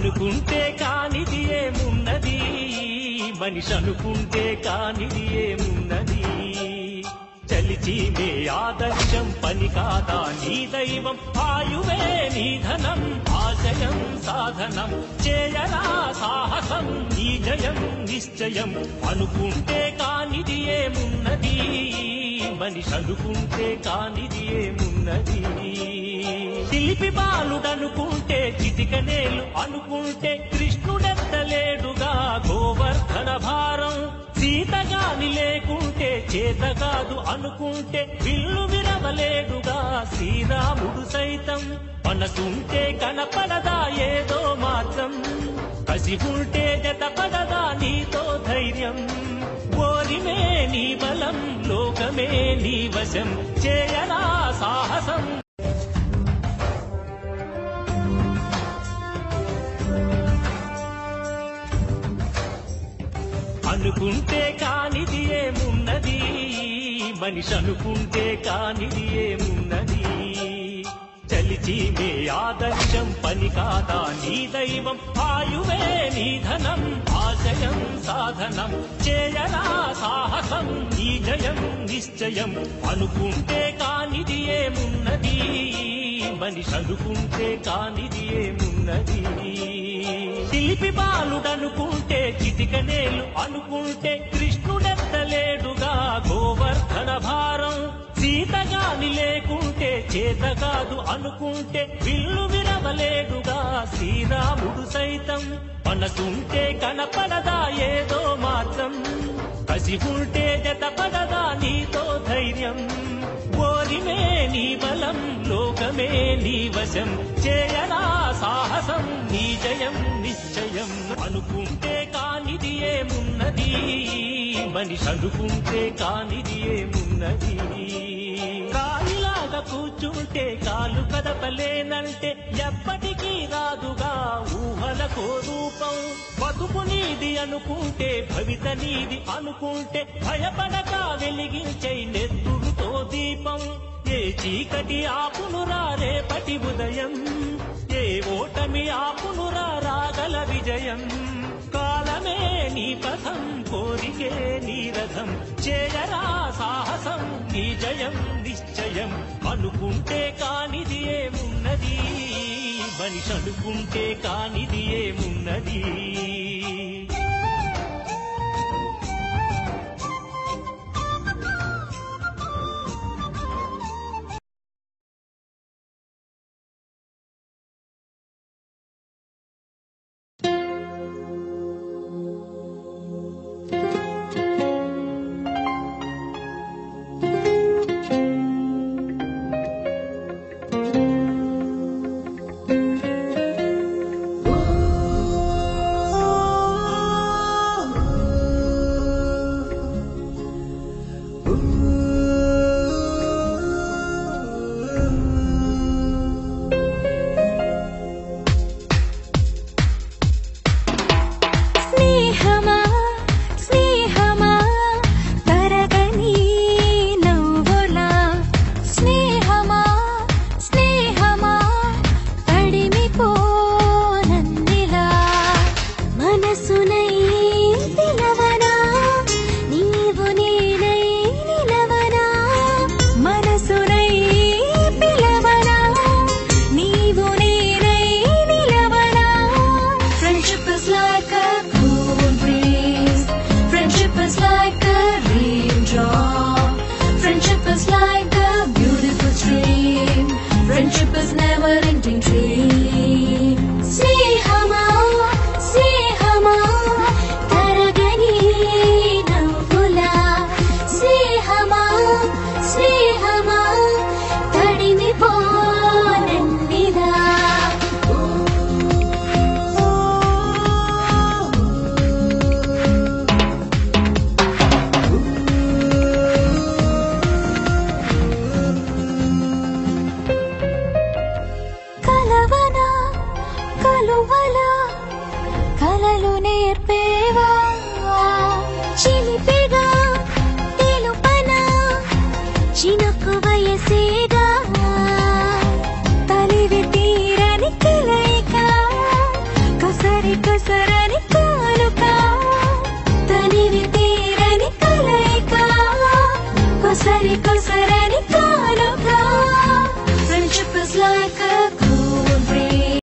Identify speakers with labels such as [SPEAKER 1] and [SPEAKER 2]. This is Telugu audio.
[SPEAKER 1] అనుకుంటే కానిది ఏమున్నది, మనిషి అనుకుంటే కానిది ఏమున్నది. చలిచి మే ఆదర్శం పని కాదా నీ దైవం, ఆయువే నీ ధనం ఆశయం సాధనం. చేయరా సాహసం నీ జయం నిశ్చయం. అనుకుంటే కానిది ఏమున్నది, మనిషి అనుకుంటే కానిది ఏమున్నది. శిల్పి బాలుడనుకుంటే చితికనేలు అనుకుంటే కృష్ణుడెత్తలేడుగా గోవర్ధన భారం. సీతగాని లేకుంటే చేత కాదు అనుకుంటే విల్లు విరవలేడుగా శ్రీరాముడు సైతం. మనసుంటే కనపడదా ఏదో మాత్రం, కసి ఉంటే జతపడదా నీతో ధైర్యం. ఓరిమే నీ బలం లోకమే నీ వశం, చేయరా సాహసం. అనుకుంటే కానిది ఏమున్నది, మనిషి అనుకుంటే కానిది ఏమున్నది. చలిచి మే ఆదర్శం పని కాదా నీ దైవం, ఆయువే నీ ధనం ఆశయం సాధనం. చేయరా సాహసం నీ జయం నిశ్చయం. అనుకుంటే కానిది ఏమున్నది, మనిషి అనుకుంటే కానిది ఏమున్నది. శిల్పి బాలుడనుకుంటే చితికనేలు అనుకుంటే కృష్ణుడెత్తలేడుగా గోవర్ధన భారం. సీతగాని లేకుంటే చేత కాదు అనుకుంటే విల్లు విరవలేడుగా శ్రీరాముడు సైతం. మనసుంటే కనపడదా ఏదో మాత్రం, కసి ఉంటే జతపడదా నీతో ధైర్యం. ఓరిమే నీ బలం లోకమే నీ వశం, చేయరా సాహసం నీ జయం నిశ్చయం. అనుకుంటే కానిది ఏమున్నది, మనిషి అనుకుంటే కానిది ఏమున్నది. కాలిలాగా కూర్చుంటే కాలు కదపలేనంటే ఎప్పటికీ రాదుగా ఊహలకో రూపం. బతుకు నీది అనుకుంటే భవిత నీది అనుకుంటే భయపడక వెలిగించే నెత్తురుతో దీపం. ఏ చీకటి ఆపునురా రేపటి ఉదయం, ఏ ఓటమి ఆపునురా రాగల విజయం. కాలమే నీ పథం కోరికే నీ రథం, చేయరా సాహసం నీ జయం నిశ్చయం. అనుకుంటే కానిది ఏమున్నది, మనిషి అనుకుంటే కానిది ఏమున్నది.
[SPEAKER 2] అవసరాన్ని కానుక. Friendship is like a